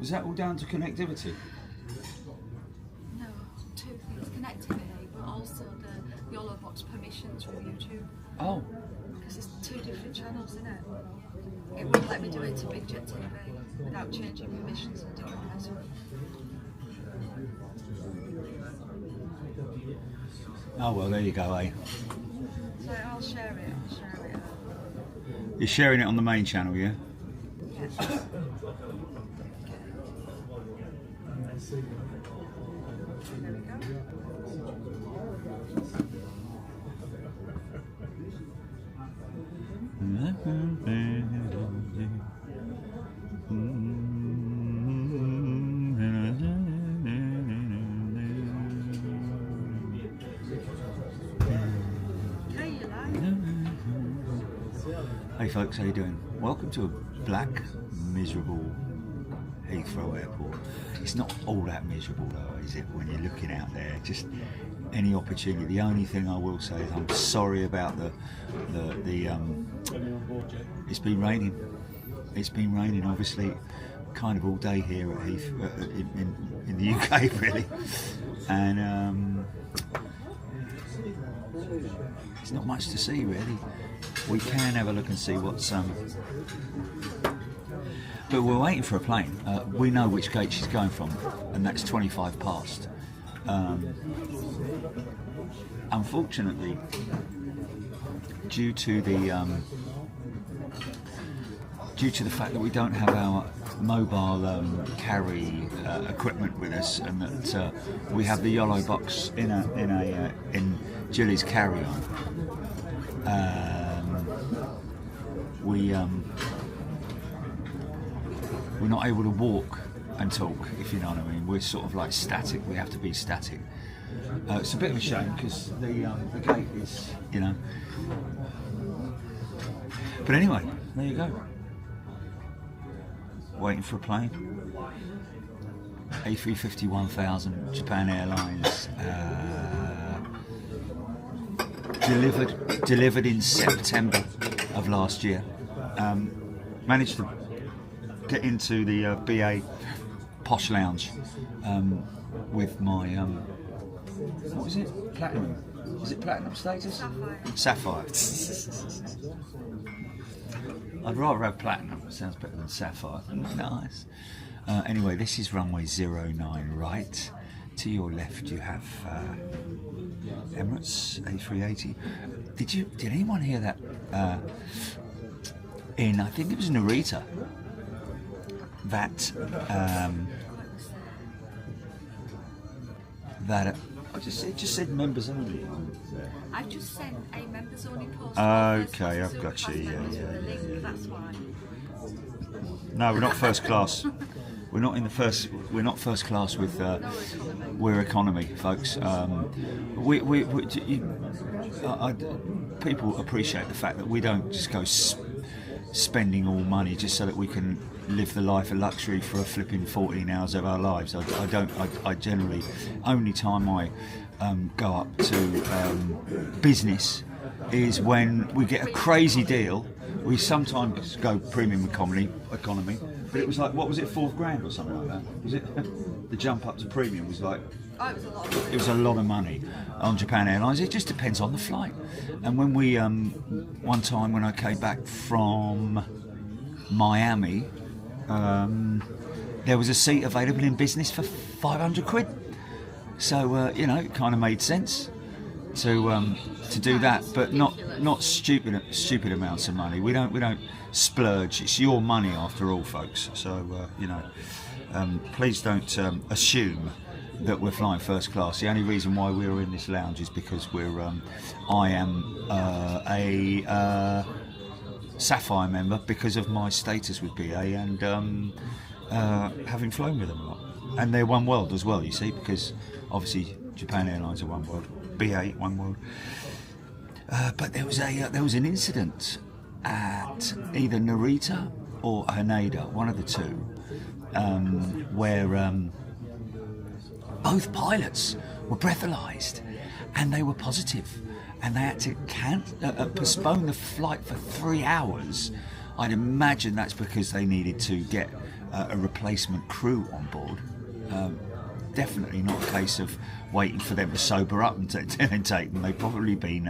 Was that all down to connectivity? No, two things: connectivity, but also the YOLO box permissions from YouTube. Oh. Because it's two different channels, isn't it? It wouldn't let me do it to Big Jet TV without changing permissions and doing a password. Oh well, there you go, eh? So I'll share it. You're sharing it on the main channel, yeah? Yes. There we go. Hey folks, how you doing? Welcome to a black, miserable Heathrow Airport. It's not all that miserable though, is it, when you're looking out there? Just any opportunity. The only thing I will say is I'm sorry about the it's been raining. It's been raining obviously kind of all day here at in the UK really. And there's not much to see really. We can have a look and see what's but we're waiting for a plane. We know which gate she's going from, and that's 25 past. Unfortunately, due to the fact that we don't have our mobile carry equipment with us, and that we have the YOLO box in Julie's carry-on, we're not able to walk and talk, if you know what I mean. We're sort of like static. We have to be static. It's a bit of a shame because the gate is, you know. But anyway, there you go. Waiting for a plane. A350-1000, Japan Airlines. Delivered in September of last year. Managed to get into the BA Posh Lounge with my what is it? Platinum? Is it platinum status? Sapphire. I'd rather have platinum. It sounds better than sapphire. Nice. Anyway, this is runway 09 right. To your left you have Emirates A380. Did anyone hear that in, I think it was Narita, that it just said members only. I've just sent a members only post. Okay, I've got you. Yeah. That's why. No, we're not first class. We're not first class with. We're economy, folks. People appreciate the fact that we don't just go spending all money just so that we can live the life of luxury for a flipping 14 hours of our lives. I generally, only time I go up to business is when we get a crazy deal. We sometimes go premium economy, but it was like, what was it, $4,000 or something like that? Was it? The jump up to premium was like, oh, it was a lot of money. It was a lot of money on Japan Airlines. It just depends on the flight. And when we, one time when I came back from Miami, there was a seat available in business for 500 quid. So, you know, it kind of made sense to do that, but not stupid amounts of money. We don't splurge. It's your money after all, folks. So, you know, please don't assume that we're flying first class. The only reason why we're in this lounge is because I am a Sapphire member because of my status with BA and having flown with them a lot. And they're one world as well, you see, because obviously Japan Airlines are one world, BA one world. But there was an incident at either Narita or Haneda, one of the two, where both pilots were breathalyzed and they were positive, and they had to postpone the flight for 3 hours. I'd imagine that's because they needed to get a replacement crew on board. Definitely not a case of waiting for them to sober up and then take them. They've probably been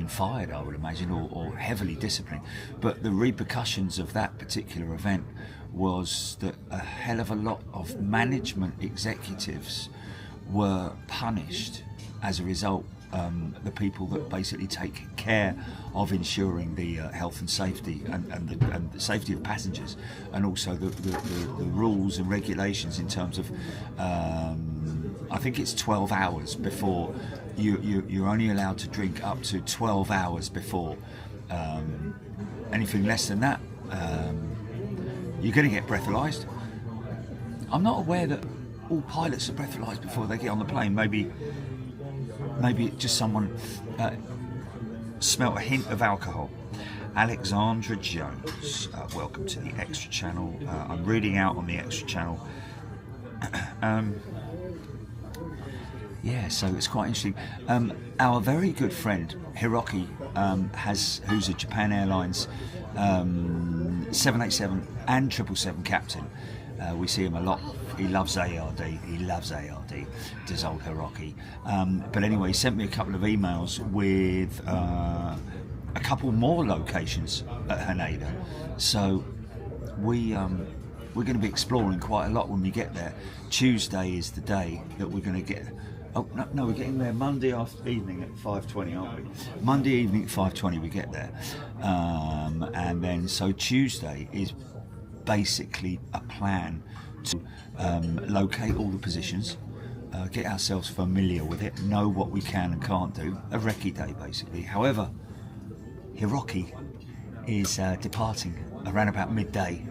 fired, I would imagine, or heavily disciplined. But the repercussions of that particular event was that a hell of a lot of management executives were punished as a result. The people that basically take care of ensuring the health and safety and the safety of passengers, and also the rules and regulations in terms of I think it's 12 hours before you're only allowed to drink up to 12 hours before. Anything less than that, you're going to get breathalyzed. I'm not aware that all pilots are breathalyzed before they get on the plane. Maybe just someone smelt a hint of alcohol. Alexandra Jones, welcome to the Extra Channel. I'm reading out on the Extra Channel. Yeah, so it's quite interesting. Our very good friend Hiroki, who's a Japan Airlines 787 and 777 captain. We see him a lot. He loves ARD. Does old Hiroki. But anyway, he sent me a couple of emails with a couple more locations at Haneda. So we're going to be exploring quite a lot when we get there. Tuesday is the day that we're going to get. Oh no, we're getting there Monday evening at 5:20, aren't we? Monday evening at 5:20 we get there, and then so Tuesday is basically a plan to locate all the positions, get ourselves familiar with it, know what we can and can't do. A recce day, basically. However, Hiroki is departing around about midday,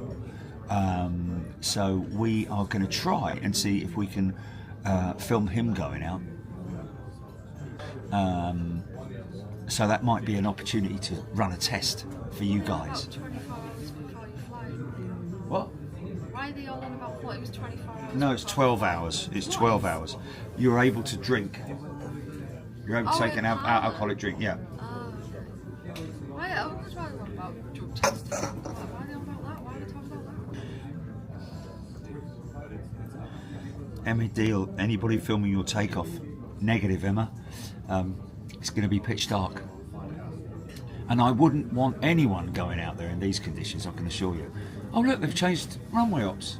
so we are going to try and see if we can film him going out. So that might be an opportunity to run a test for you guys. 24 hours before you fly. What? Why are they all on about thought it was 24 hours? No, it's 12 hours. It's 12 hours. You're able to drink. You're able to take an alcoholic drink, yeah. Why? I was wondering about drug testing. Why are they on about that? Why are they talking about that? Emma Deal, anybody filming your takeoff? Negative, Emma. It's going to be pitch dark. And I wouldn't want anyone going out there in these conditions, I can assure you. Oh look, they've changed runway ops.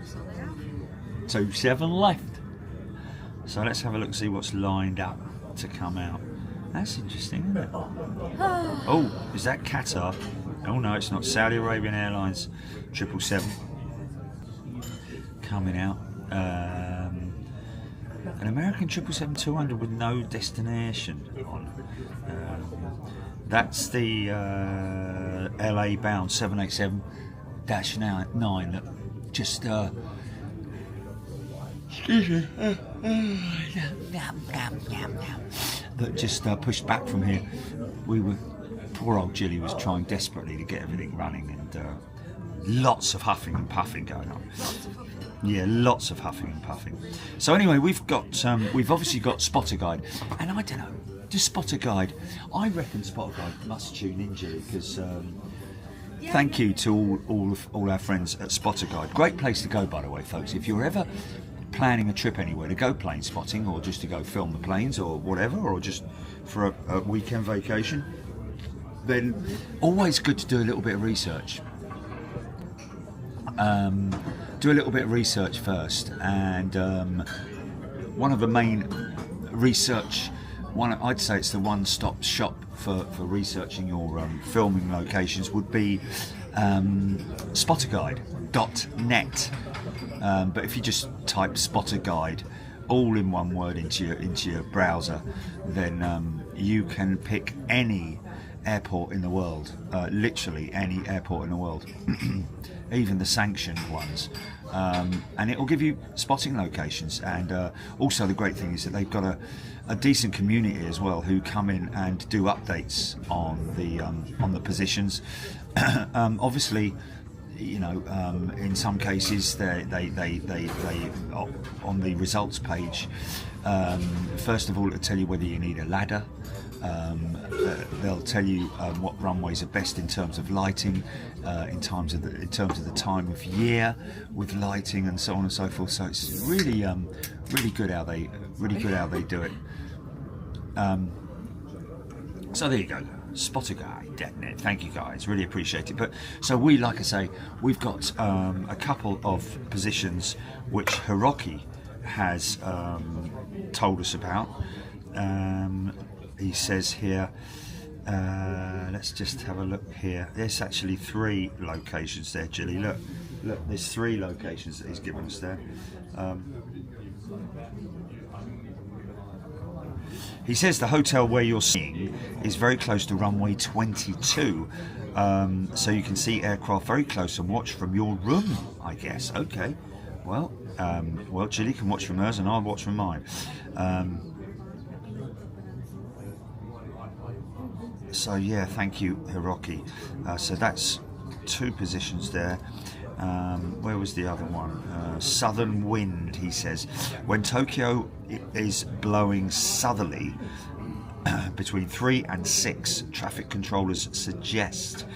So they have. 27 left. So let's have a look, see what's lined up to come out. That's interesting, isn't it? Oh, is that Qatar? Oh no, it's not. Saudi Arabian Airlines 777 coming out. An American 777-200 with no destination on. That's the LA bound 787-9 that just pushed back from here. Poor old Jilly was trying desperately to get everything running, and lots of huffing and puffing going on. Yeah, lots of huffing and puffing. So anyway, we've obviously got Spotter Guide, and I don't know, just Spotter Guide. I reckon Spotter Guide must tune in, Jilly, because thank you to all our friends at Spotter Guide. Great place to go, by the way, folks. If you're ever planning a trip anywhere to go plane spotting, or just to go film the planes, or whatever, or just for a weekend vacation, then always good to do a little bit of research. Do a little bit of research first, and one of the main research, I'd say it's the one-stop shop for researching your filming locations, would be spotterguide.net. But if you just type Spotter Guide all in one word into your browser, then you can pick any airport in the world, literally any airport in the world, even the sanctioned ones, and it will give you spotting locations. And also the great thing is that they've got a decent community as well, who come in and do updates on the positions. Obviously, you know, in some cases they on the results page. First of all, it'll tell you whether you need a ladder. They'll tell you what runways are best in terms of lighting, in terms of the time of year with lighting, and so on and so forth. So it's really good how they do it. So there you go. SpotterGuy.net. Thank you guys, really appreciate it. But so we, like I say, we've got a couple of positions which Hiroki has told us about. He says here, let's just have a look here. There's actually 3 locations there, Jilly. Look, there's 3 locations that he's given us there. He says the hotel where you're seeing is very close to runway 22, so you can see aircraft very close and watch from your room, I guess. Okay, well, Jilly can watch from hers and I'll watch from mine. So yeah, thank you, Hiroki. So that's 2 positions there. Where was the other one? Southern wind, he says. When Tokyo is blowing southerly, between 3 and 6, traffic controllers suggest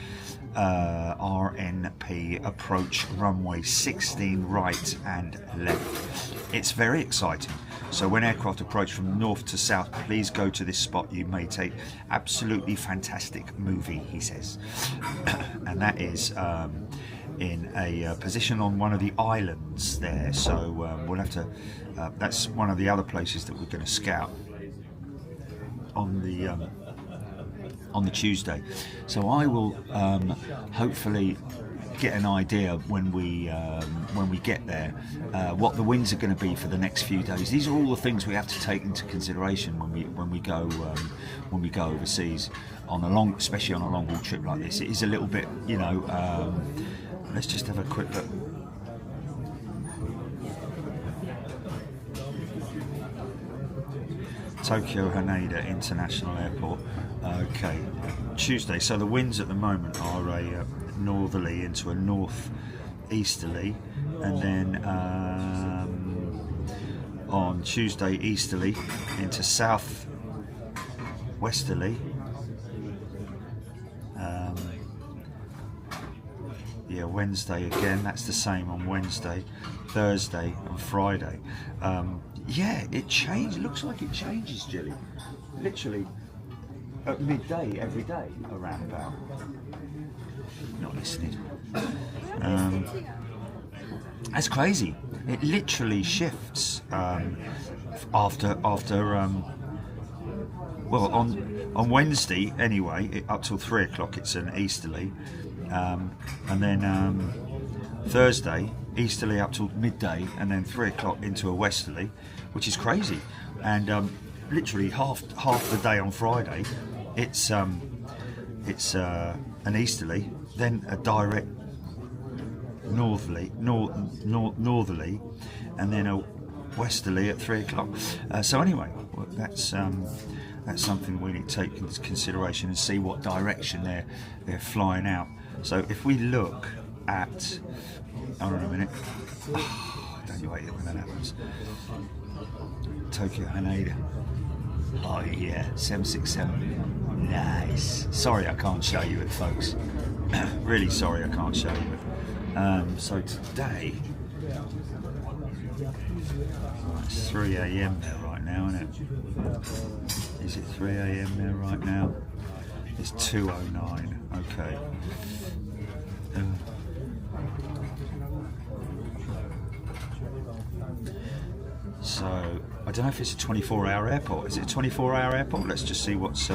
RNP approach runway 16 right and left. It's very exciting. So when aircraft approach from north to south, please go to this spot. You may take absolutely fantastic movie, he says. And that is in a position on one of the islands there. So we'll have to, that's one of the other places that we're going to scout on the Tuesday. So I will hopefully get an idea when we get there what the winds are going to be for the next few days. These are all the things we have to take into consideration when we go overseas on especially on a long haul trip like this. It is a little bit, you know. Let's just have a quick look. Tokyo Haneda International Airport. Okay, Tuesday. So the winds at the moment are a northerly into a north-easterly, and then on Tuesday easterly into south-westerly. Yeah, Wednesday again. That's the same on Wednesday, Thursday, and Friday. Yeah, it changed. It looks like it changes, Jilly. Literally at midday every day, around about. Not listening. That's crazy. It literally shifts after. Well, on Wednesday anyway, up till 3 o'clock, it's an easterly, and then Thursday easterly up till midday, and then 3 o'clock into a westerly, which is crazy. And literally half the day on Friday, it's an easterly, then a direct northerly, and then a westerly at 3 o'clock. So anyway, that's something we need to take into consideration and see what direction they're flying out. So if we look at, hold on a minute, don't you hate it when that happens? Tokyo Haneda. Oh yeah, 767. Nice. Sorry I can't show you it, folks. Really sorry I can't show you it. So today, it's 3 a.m. there right now, isn't it? Is it 3 a.m. there right now? It's 2:09. Okay. So I don't know if it's a 24-hour airport. Is it a 24-hour airport? Let's just see what's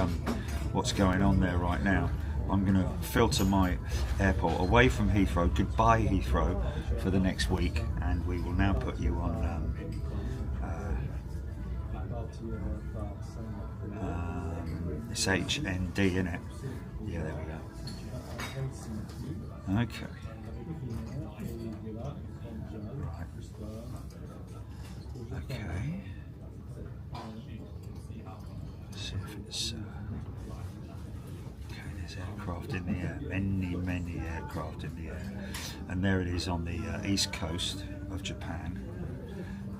going on there right now. I'm going to filter my airport away from Heathrow. Goodbye Heathrow for the next week, and we will now put you on it's HND, isn't it? Yeah, there we go. Okay. Right. Okay. Let's see if it's okay, there's There's aircraft in the air, many aircraft in the air, and there it is on the east coast of Japan.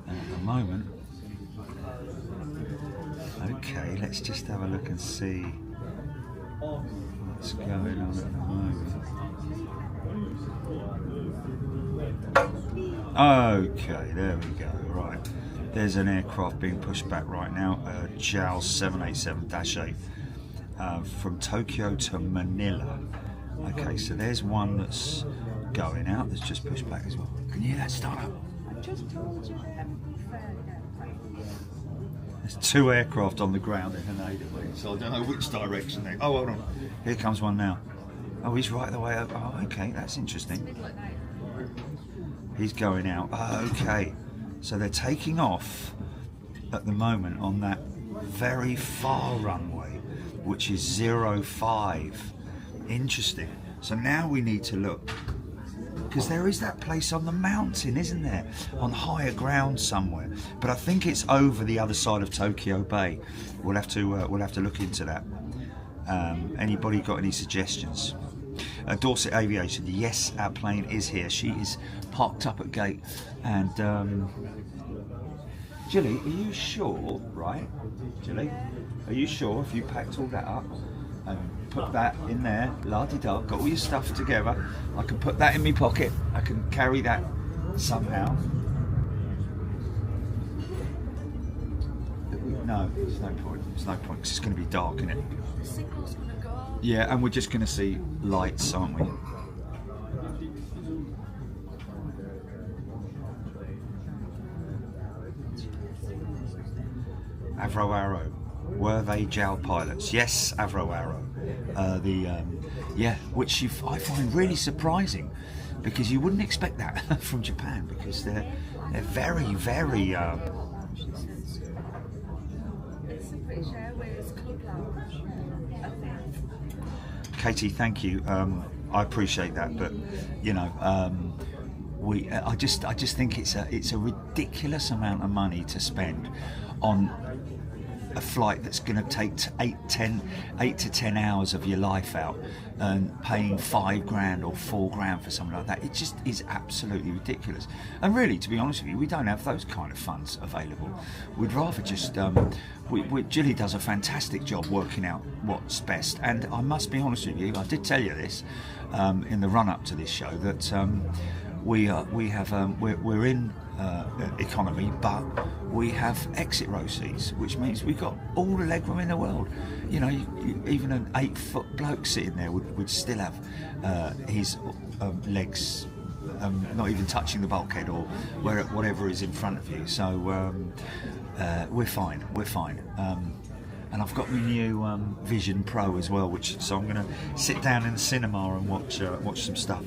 And at the moment, okay, let's just have a look and see what's going on at the moment. Okay, there we go. Right, there's an aircraft being pushed back right now, JAL 787-8 from Tokyo to Manila. Okay, so there's one that's going out that's just pushed back as well. Can you hear that start up? I just told you that There's two aircraft on the ground in Haneda, so I don't know which direction they. Oh, hold on. Here comes one now. Oh, he's right the way up. Oh, okay, that's interesting. He's going out. Oh, okay. So they're taking off at the moment on that very far runway, which is 05. Interesting. So now we need to look, because there is that place on the mountain, isn't there? On higher ground somewhere. But I think it's over the other side of Tokyo Bay. We'll have to look into that. Anybody got any suggestions? Dorset Aviation, yes, our plane is here. She is parked up at gate. And Jilly, are you sure, right? Jilly, are you sure if you packed all that up and put that in there, la-di-da, got all your stuff together, I can put that in my pocket, I can carry that somehow? No, there's no point. There's no point because it's going to be dark, isn't it? The signal's going to go. Yeah, and we're just going to see lights, aren't we? Avro Arrow. Were they JAL pilots? Yes, Avro Arrow. Which I find really surprising, because you wouldn't expect that from Japan, because they're very. It's the British Airways Club Lounge, I think. Katie, thank you. I appreciate that, but you know, I just think it's a ridiculous amount of money to spend on a flight that's going to take 8 to 10 hours of your life out, and paying $5,000 or $4,000 for something like that. It just is absolutely ridiculous. And really, to be honest with you, we don't have those kind of funds available. We'd rather just Jilly does a fantastic job working out what's best. And I must be honest with you, I did tell you this in the run up to this show, that we're in economy, but we have exit row seats, which means we've got all the legroom in the world. You know, even an 8-foot bloke sitting there would still have his legs not even touching the bulkhead or whatever is in front of you. So we're fine. And I've got my new Vision Pro as well, so I'm going to sit down in the cinema and watch some stuff.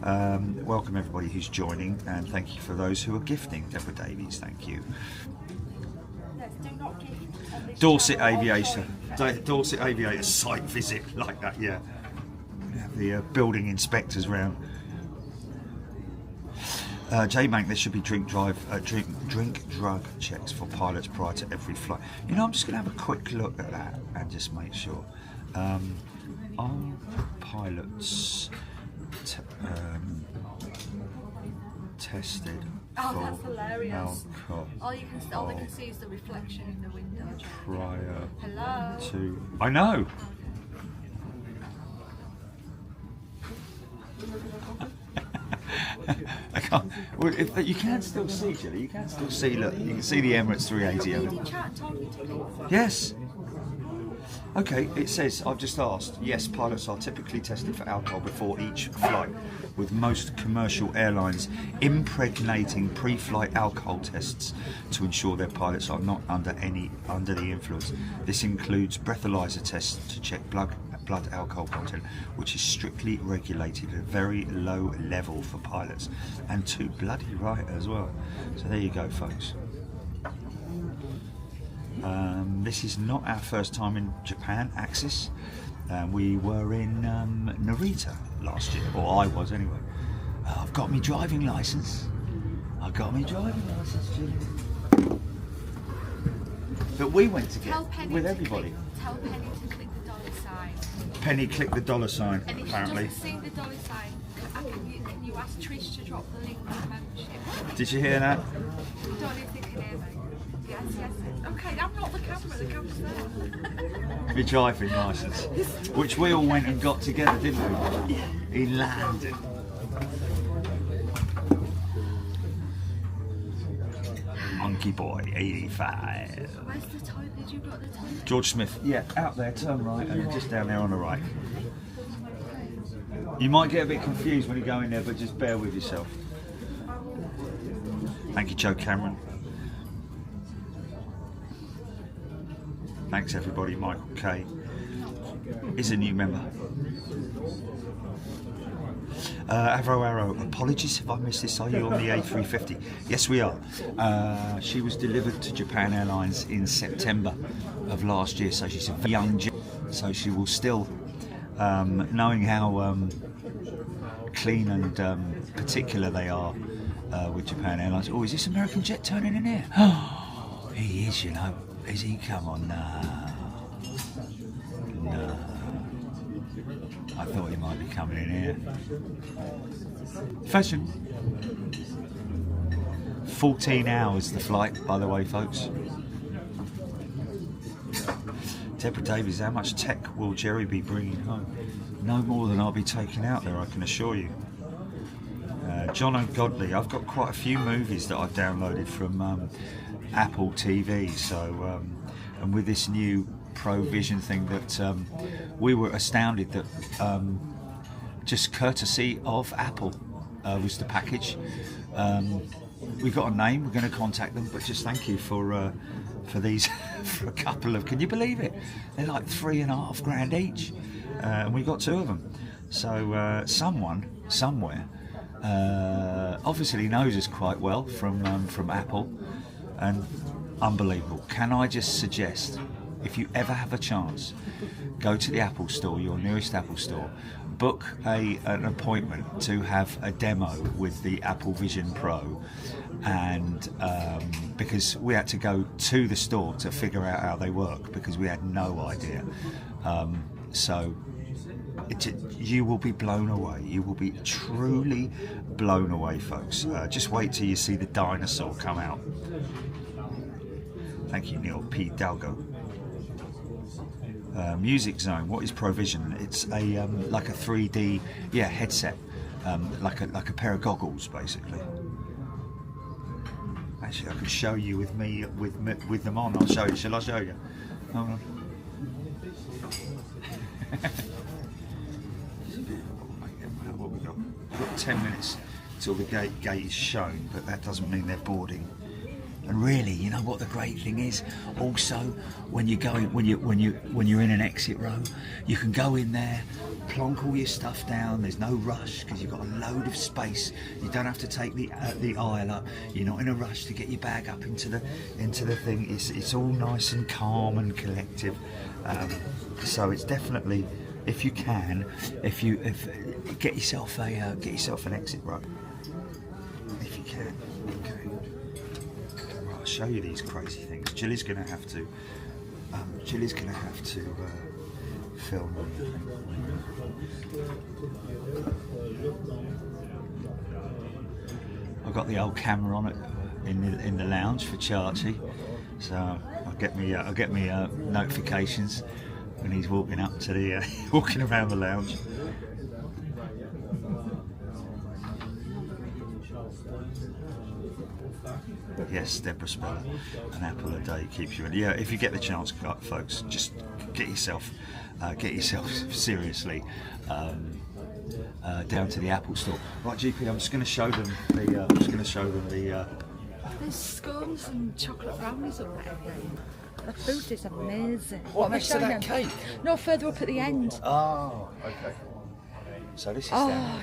Welcome everybody who's joining, and thank you for those who are gifting. Deborah Davies, thank you. Yes, do not gift on this Dorset channel. Dorset Aviator site visit like that, yeah. We have the building inspectors round. J-Bank, there should be drink drug checks for pilots prior to every flight. You know, I'm just going to have a quick look at that and just make sure. Are pilots tested Oh, that's hilarious. alcohol All they can see is the reflection in the window. prior Hello. to... I know! I can't. Well, you can still see, Jilly. You can still see. Look, you can see the Emirates 380 Can over you there. chat talking to people? Yes. Okay, it says, I've just asked, yes, pilots are typically tested for alcohol before each flight, with most commercial airlines impregnating pre-flight alcohol tests to ensure their pilots are not under the influence. This includes breathalyzer tests to check blood alcohol content, which is strictly regulated at a very low level for pilots, and too bloody right as well. So there you go, folks. This is not our first time in Japan, Axis. We were in Narita last year, or I was anyway. I've got my driving licence. Julie. But we went together with everybody. Tell Penny to click the dollar sign. Penny clicked the dollar sign, And if apparently. she doesn't see the dollar sign, can you ask Trish to drop the link for the membership? Did you hear that? I don't know if they can hear me. Yes, yes. Okay, I'm not the camera's there. Your driving licence, which we all went and got together, didn't we? In London. Monkey Boy 85. Where's the toilet? Did you got the toilet? George Smith. Yeah, out there, turn right, and just down there on the right. You might get a bit confused when you go in there, but just bear with yourself. Thank you, Joe Cameron. Thanks everybody. Michael K is a new member. Arrow, apologies if I missed this. Are you on the A350? Yes, we are. She was delivered to Japan Airlines in September of last year, so she's a young. So she will still, knowing how clean and particular they are with Japan Airlines. Oh, is this American jet turning in here? Oh, he is, you know. Is he? Come on, no. No. I thought he might be coming in here. Fashion. 14 hours the flight, by the way, folks. Deborah Davies, how much tech will Jerry be bringing home? No more than I'll be taking out there, I can assure you. John O'Godley, I've got quite a few movies that I've downloaded from Apple TV, so and with this new Pro Vision thing that we were astounded that just courtesy of Apple was the package. We got a name, we're going to contact them, but just thank you for these for a couple of, can you believe it? They're like $3.5 grand each, and we got 2 of them. So someone somewhere obviously knows us quite well from Apple, and unbelievable. Can I just suggest, if you ever have a chance, go to the Apple store, your nearest Apple store, book an appointment to have a demo with the Apple Vision Pro, and because we had to go to the store to figure out how they work because we had no idea. So you will be blown away. You will be truly blown away, folks. Just wait till you see the dinosaur come out. Thank you, Neil P. Dalgo. Music Zone. What is Provision? It's a like a 3D headset, like a pair of goggles, basically. Actually, I can show you with them on. I'll show you. Shall I show you? Hold on. What we got? We've got 10 minutes till the gate is shown, but that doesn't mean they're boarding. And really, you know what the great thing is? Also, when you're in an exit row, you can go in there, plonk all your stuff down. There's no rush because you've got a load of space. You don't have to take the aisle up. You're not in a rush to get your bag up into the thing. It's all nice and calm and collective. So it's definitely, if you can, get yourself an exit row. If you can, okay. I'll show you these crazy things. Jilly's going to have to film them. I've got the old camera on it in the lounge for Chachi, so I'll get me notifications when he's walking up to the walking around the lounge. Yes, Deborah Speller, an apple a day keeps you in. Yeah, if you get the chance, folks, just get yourself seriously down to the Apple store. Right, GP, I'm just going to show them the. There's scones and chocolate brownies up there. The food is amazing. What next to that cake? No, further up at the end. Oh, okay. So this is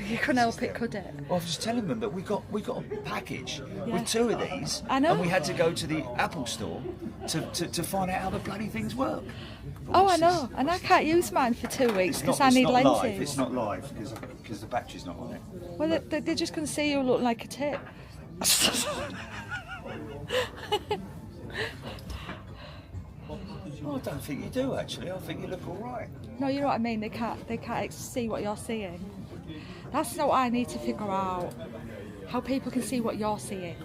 you couldn't help it, could it? Well, I was just telling them that we got a package with 2 of these, I know. and we had to go to the Apple store to find out how the bloody things work. I know, and I can't use mine for 2 weeks because I need lenses. It's not live because the battery's not on it. Well, they're just going to see you look like a tit. Oh, I don't think you do actually. I think you look all right. No, you know what I mean. They can't see what you're seeing. That's not what I need to figure out. How people can see what you're seeing.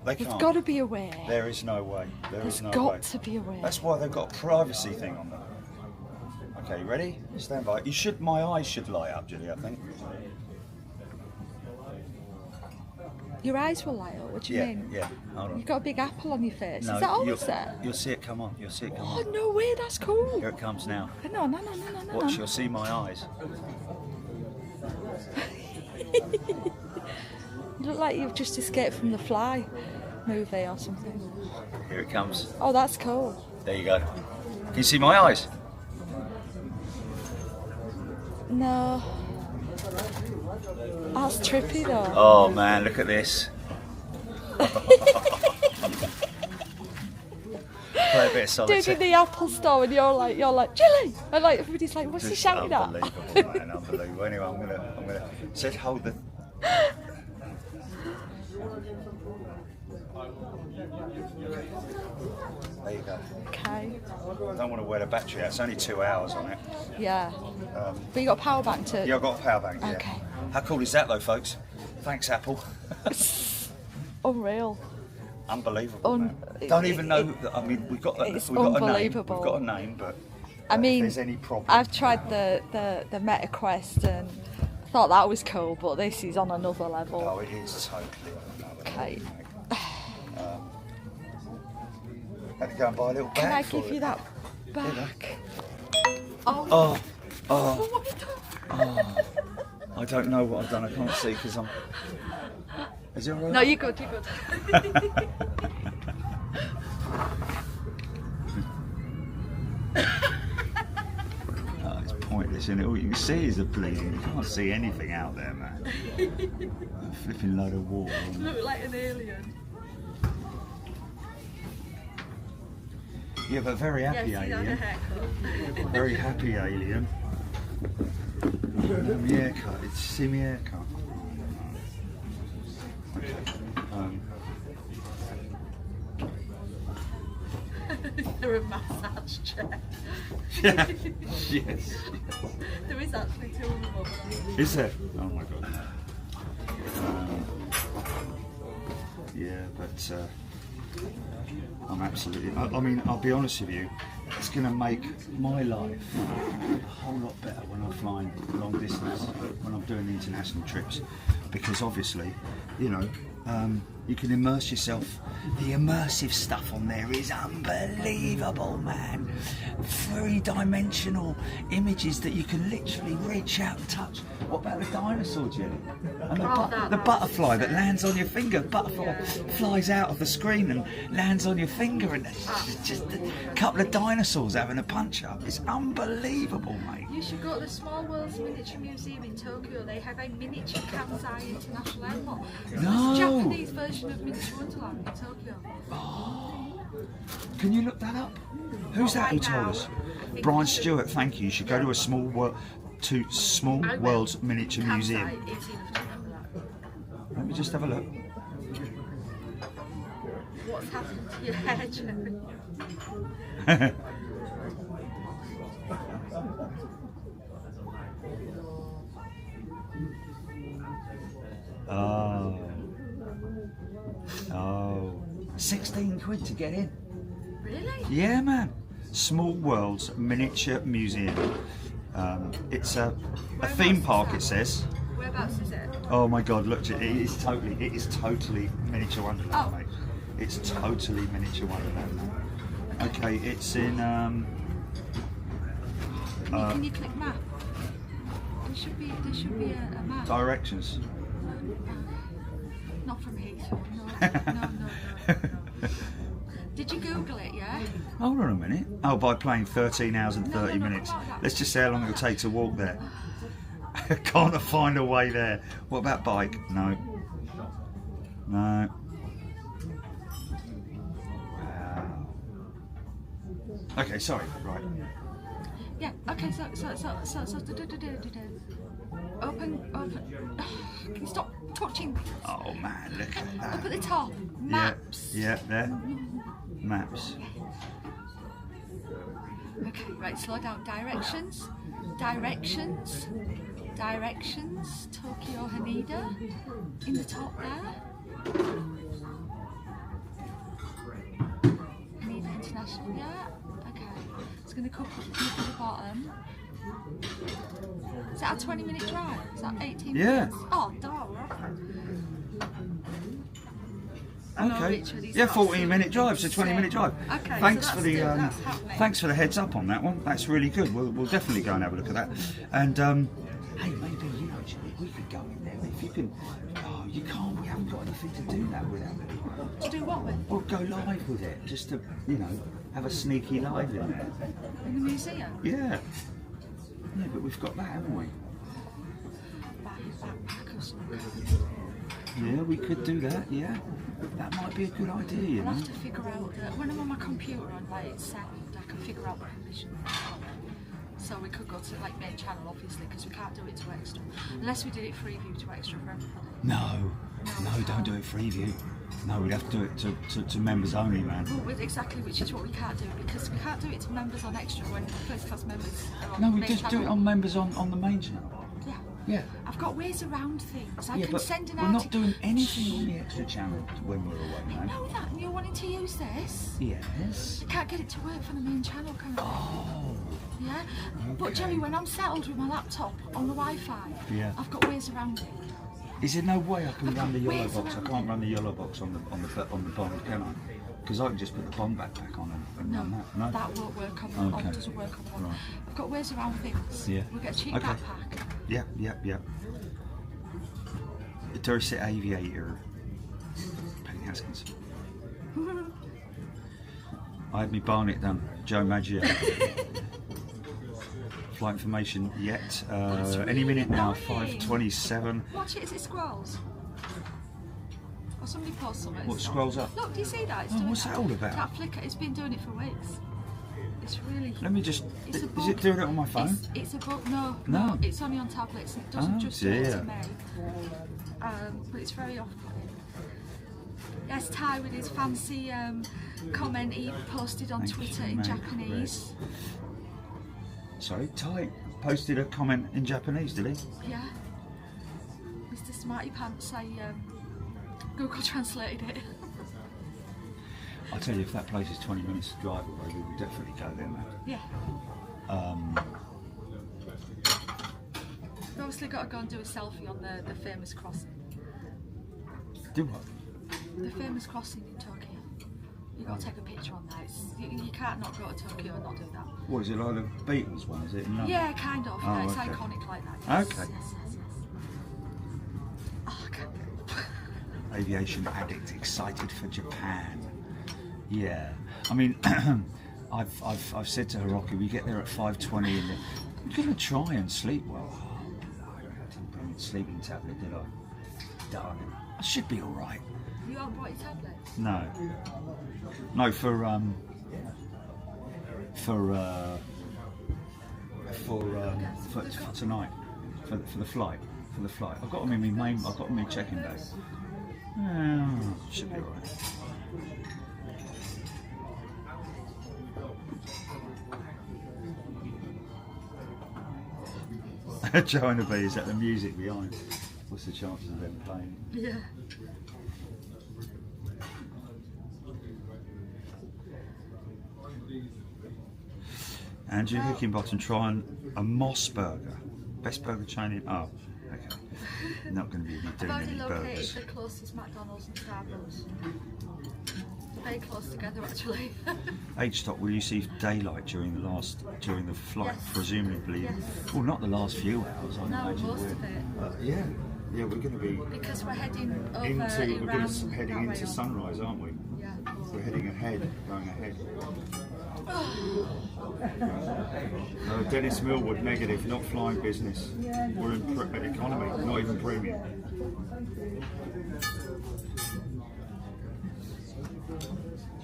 They There's can't. got to be a way. There is no way. There's no got way. to be a way. That's why they've got a privacy thing on them. Okay, ready? Stand by. You should. My eyes should light up, Julie. I think. Your eyes will light up. What do you mean? Yeah. Hold on. You've got a big apple on your face. No, Is that all you'll, it's there? you'll see it come on. You'll see it come Oh on. no way! That's cool. Here it comes now. No. Watch. You'll see my eyes. You look like you've just escaped from the Fly movie or something. Here it comes. Oh, that's cool. There you go. Can you see my eyes? No. That's trippy though. Oh man, look at this. Play a bit of solitaire. Doing in the Apple store and you're like, Jilly! And like everybody's like, what's he Just shouting at? unbelievable, man, unbelievable. Anyway, I'm gonna said hold the. There you go. Okay. I don't want to wear the battery out. It's only 2 hours on it. Yeah. But you got a power bank to. Yeah, I've got a power bank. Yeah. Okay. How cool is that, though, folks? Thanks, Apple. Unreal. Unbelievable. Man. Don't even know. I mean, we've got It's a name. unbelievable. We've got a name, but I mean, if there's any problem. I've tried the Meta Quest and thought that was cool, but this is on another level. Oh, it is totally on another Okay. level, mate. Had to go and buy a little bag. Can I for give it. you that back? Oh. Oh, What have you done? I don't know what I've done. I can't see because I'm. Is it all right? No, you're good. You're good. Oh, it's pointless, isn't it? All you can see is the bleeding. You can't see anything out there, man. A flipping load of water. Look like an alien. Yeah, but very happy alien. Very happy alien. My haircut. It's see my haircut. Okay. They're a massage chair. Yeah. Yes. There is actually two of them. Is there? Oh my god. Yeah, but I'm absolutely. I mean, I'll be honest with you. It's going to make my life a whole lot better when I'm flying long distance, when I'm doing international trips, because obviously, you know, you can immerse yourself. The immersive stuff on there is unbelievable, man. 3-dimensional images that you can literally reach out and touch. What about the dinosaur, Jenny? And the butterfly that lands on your finger. Butterfly flies out of the screen and lands on your finger, and it's just a couple of dinosaurs having a punch up. It's unbelievable, mate. You should go to the Small World's Miniature Museum in Tokyo. They have a miniature Kansai International Airport. No. It's a Japanese version of Miniature Wonderland in Tokyo. Oh. Can you look that up? Who's that who told us? Brian Stewart, thank you. You should go to a Small World's Miniature Museum. Kansai, it's enough to remember that. Let me just have a look. What's happened to your hair, Jerry? Oh. 16 quid to get in. Really? Yeah, man. Small World's Miniature Museum. It's a theme park, it says. Whereabouts is it? Oh my God! Look, it is totally miniature Wonderland, Oh. mate. It's totally miniature Wonderland. Okay, it's in. Can you click map? There should be a map. Directions. Not from here. No. Did you Google it? Yeah. Hold on a minute. Oh, by playing 13 hours and 30 minutes. Let's just see how long it'll take to walk there. Can't I find a way there? What about bike? No. No. Wow. Okay, sorry. Right. Yeah. Okay. So. Open. Can you stop touching? Oh man, look at Up that. at the top. Maps. Yeah, there. Maps. Okay, right, slow down. Directions. Directions. Directions. Tokyo Haneda. In the top there. Haneda International, yeah. Okay. It's going to come up to the bottom. Is that a 20-minute drive? Is that 18 minutes? Oh, darn. Okay. Yeah, 14-minute drive, so 20-minute drive. Okay. Thanks so for the thanks for the heads up on that one. That's really good. We'll definitely go and have a look at that. And hey, maybe actually we could go in there if you can. Oh, you can't. We haven't got anything to do that without it. To do what with? Well, go live with it, just to have a sneaky live in there. In the museum? Yeah. Yeah, but we've got that, haven't we? Backpack or something. Yeah, we could do that. Yeah, that might be a good idea. You know. I'll have to figure out that when I'm on my computer on it's set, I can figure out the permission. So we could go to like main channel, obviously, because we can't do it to extra unless we did it freeview to extra for everybody. No, don't do it freeview. No, we'd have to do it to members only, man. Well, exactly, which is what we can't do because we can't do it to members on extra when first class members are on No, the we main just channel. do it on members on the main channel. Yeah. Yeah. I've got ways around things. I can but send an we're not doing anything on the extra channel when we're away, I man. know that, and you're wanting to use this. Yes. I can't get it to work for the main channel, can I? Oh. Yeah? But Jerry, when I'm settled with my laptop on the Wi-Fi, Yeah. I've got ways around it. Is there no way I can I've run the got yellow ways box? I around can't it. run the yellow box on the bond, can I? Because I can just put the bond back on and No, run that. No. that won't work on Okay. doesn't work on one. Right. I've got ways around things. Yeah. We'll get a cheap Okay. backpack. Yeah. The Dorset Aviator. Penny Haskins. I had my Barnet done. Joe Maggio. Flight information yet. Any minute now. annoying. 5:27. Watch it as it scrolls. Or somebody posts something. What scrolls up? Look, do you see that? It's Oh, doing what's that all about? That flicker, it's been doing it for weeks. It's really... Let me just. It's a Is bug. it doing it on my phone? It's a bug. No, No. it's only on tablets. It doesn't Oh, just do it dear. to me. But it's very off-putting. Yes, Ty with his fancy comment he posted on Thank Twitter you, in mate. Japanese. Sorry, Ty posted a comment in Japanese, did he? Yeah. Mr. Smarty Pants, Google translated it. I tell you, if that place is 20 minutes drive away, we would definitely go there, man. Yeah. We've obviously got to go and do a selfie on the famous crossing. Do what? The famous crossing in Tokyo. You've got to take a picture on that. You can't not go to Tokyo and not do that. What is it, like the Beatles one, is it? No. Yeah, kind of. Oh, It's okay. iconic like that. Yes, Okay. Yes. Oh, I can't. Aviation addict excited for Japan. Yeah, I mean, I've said to Hiroki, we get there at 5:20 and I'm gonna try and sleep well. Oh, no, I didn't bring a sleeping tablet, did I? Darn it. I should be all right. You haven't brought your tablets? No, for tonight, for the flight. I've got them in my I've got them in my check-in bag. Should be all right. Joanna B, is that the music behind? What's the chances of them playing? Yeah. Andrew Hickenbottom trying a Moss burger. Best burger chain in. Oh, okay. Not going to be I've doing already any located burgers. the closest McDonald's and Starbucks. Very close together, actually. H-Stop, will you see daylight during the flight? Yes. Presumably. Yes. Well, not the last few hours, I No, imagine. most of it. Yeah, we're going to be Because we're heading over heading that way into on. sunrise, aren't we? Yeah. We're heading ahead, going ahead. Dennis Millwood, negative, not flying business. We're in economy, not even premium.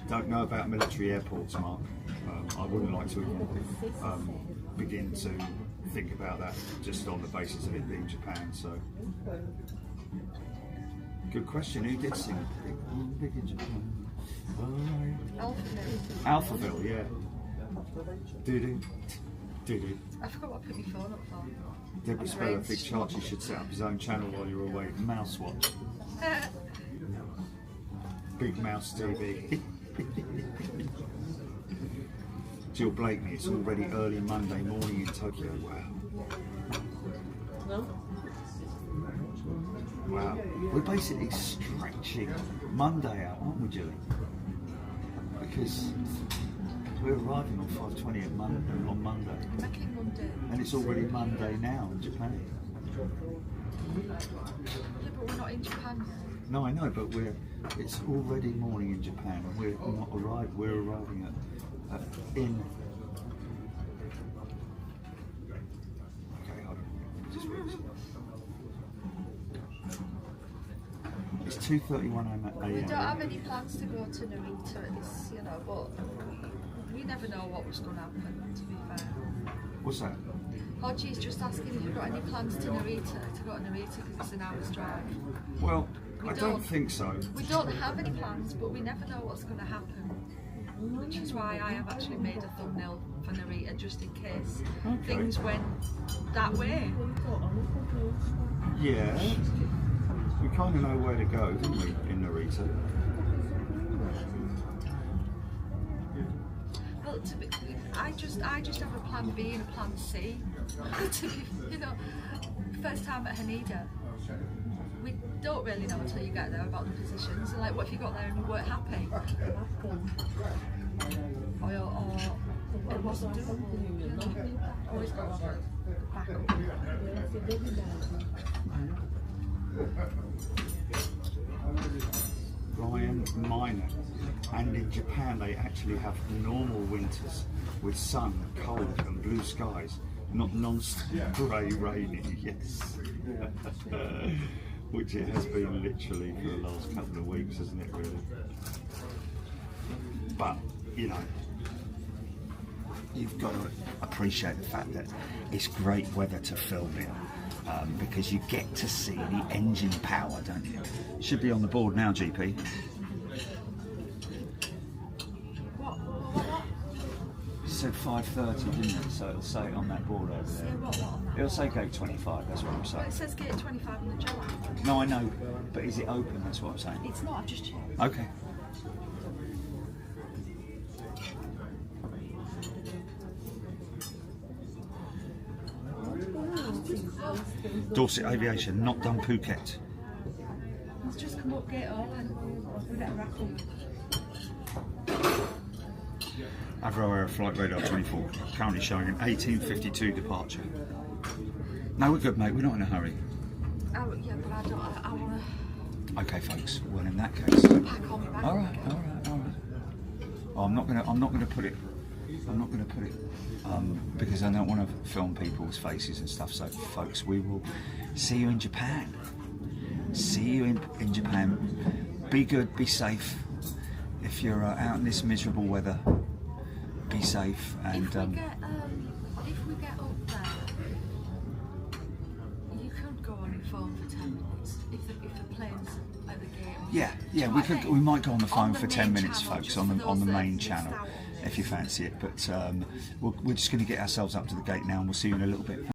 Don't know about military airports, Mark. I wouldn't like to begin to think about that just on the basis of it being Japan. So, good question. Who did sing Big in Japan? Alphaville. Alphaville, yeah. Did it? I forgot what I put my phone up for. Deborah Speller thinks Archie should set up his own channel while you're away. Mouse watch. Big Mouse TV. Jill Blakeney, it's already early Monday morning in Tokyo. Wow. Wow. We're basically stretching Monday out, aren't we, Jill? Because we're arriving on 5:20 on Monday. Making Monday. And it's already Monday now in Japan. Yeah, but we're not in Japan yet. No, I know, but it's already morning in Japan, and we're not arrived. We're arriving in. Okay, hold on. Just wait. It's 2:31 a.m. We don't have any plans to go to Narita at this, but we never know what was going to happen, to be fair. What's that? Hodgie's just asking if you've got any plans to go to Narita because it's an hour's drive. Well, I don't think so. We don't have any plans, but we never know what's going to happen. Which is why I have actually made a thumbnail for Narita just in case things went that way. Yeah. We kind of know where to go, don't we, in Narita? Well, I just have a plan B and a plan C. To be, first time at Haneda, we don't really know until you get there about the positions. And like, what if you got there and you weren't happy? Or it wasn't doable. Always got to have a backup. Ryan Minor, and in Japan they actually have normal winters with sun, cold and blue skies, not non-stop grey, rainy, yes. Which it has been literally for the last couple of weeks, hasn't it, really? But, you've got to appreciate the fact that it's great weather to film in. Because you get to see the engine power, don't you? Should be on the board now, GP. What? It said 5:30, didn't it? So it'll say it on that board over there. What on that? It'll say gate 25, that's what I'm Well, saying. it says gate 25 on the jar. No, I know, but is it open? That's what I'm saying. It's not, I've just checked. Okay. Dorset Aviation, not done Phuket. Let's just come up, gate open. We better raffle. Avro Air Flight Radar 24, currently showing an 18:52 departure. No, we're good, mate. We're not in a hurry. Oh, yeah, but I want to Okay, folks. Well, in that case. pack on my bag. All right. Oh, I'm not gonna put it. Because I don't want to film people's faces and stuff. So, folks, we will see you in Japan. See you in Japan. Be good. Be safe. If you're out in this miserable weather, be safe. And if we get up there, you could go on your phone for 10 minutes if the plane's at the gate. Yeah, we might go on the phone for 10 minutes, folks, on the main channel, if you fancy it. But we're just going to get ourselves up to the gate now, and we'll see you in a little bit.